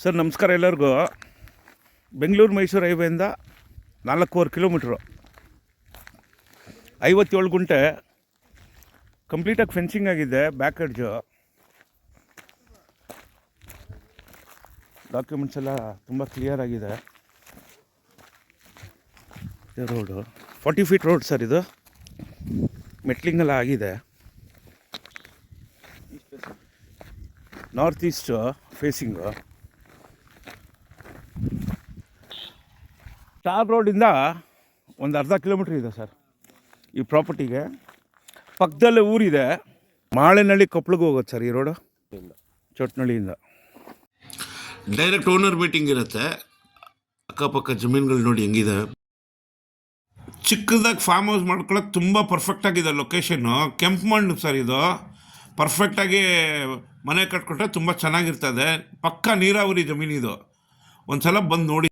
Sir ನಮಸ್ಕಾರ ಎಲ್ಲರಿಗೂ. Bengaluru Mysuru ಹೈವೇಯಿಂದ 4.25 kilometre, 57 ಗುಂಟೆ, ಕಂಪ್ಲೀಟಾಗಿ ಫೆನ್ಸಿಂಗ್ ಆಗಿದೆ. ಬ್ಯಾಕ್ ಎಡ್ಜು ಡಾಕ್ಯುಮೆಂಟ್ಸ್ ಎಲ್ಲ ತುಂಬ ಕ್ಲಿಯರ್ ಆಗಿದೆ. Road 40 feet road sir. ಇದು ಮೆಟ್ಲಿಂಗೆಲ್ಲ ಆಗಿದೆ. North East facing. ಸ್ಟಾರ್ ರೋಡಿಂದ ಒಂದು ಅರ್ಧ ಕಿಲೋಮೀಟ್ರ್ ಇದೆ ಸರ್ ಈ ಪ್ರಾಪರ್ಟಿಗೆ. ಪಕ್ಕದಲ್ಲೇ ಊರಿದೆ. ಮಾಳೆನಹಳ್ಳಿ ಕೊಪ್ಪಳಿಗೆ ಹೋಗೋದು ಸರ್ ಈ ರೋಡು. ಚೊಟ್ನಳ್ಳಿಯಿಂದ ಡೈರೆಕ್ಟ್ ಓನರ್ ಮೀಟಿಂಗ್ ಇರುತ್ತೆ. ಅಕ್ಕಪಕ್ಕ ಜಮೀನುಗಳು ನೋಡಿ ಹೆಂಗಿದೆ. ಚಿಕ್ಕದಾಗಿ ಫಾರ್ಮ್ ಹೌಸ್ ಮಾಡ್ಕೊಳ್ಳೋಕೆ ತುಂಬ ಪರ್ಫೆಕ್ಟಾಗಿದೆ ಲೊಕೇಶನ್ನು. ಕೆಂಪು ಮಣ್ಣು ಸರ್ ಇದು. ಪರ್ಫೆಕ್ಟಾಗಿ ಮನೆ ಕಟ್ಕೊಟ್ರೆ ತುಂಬ ಚೆನ್ನಾಗಿರ್ತದೆ. ಪಕ್ಕ ನೀರಾವರಿ ಜಮೀನಿದು. ಒಂದು ಸಲ ಬಂದು ನೋಡಿ.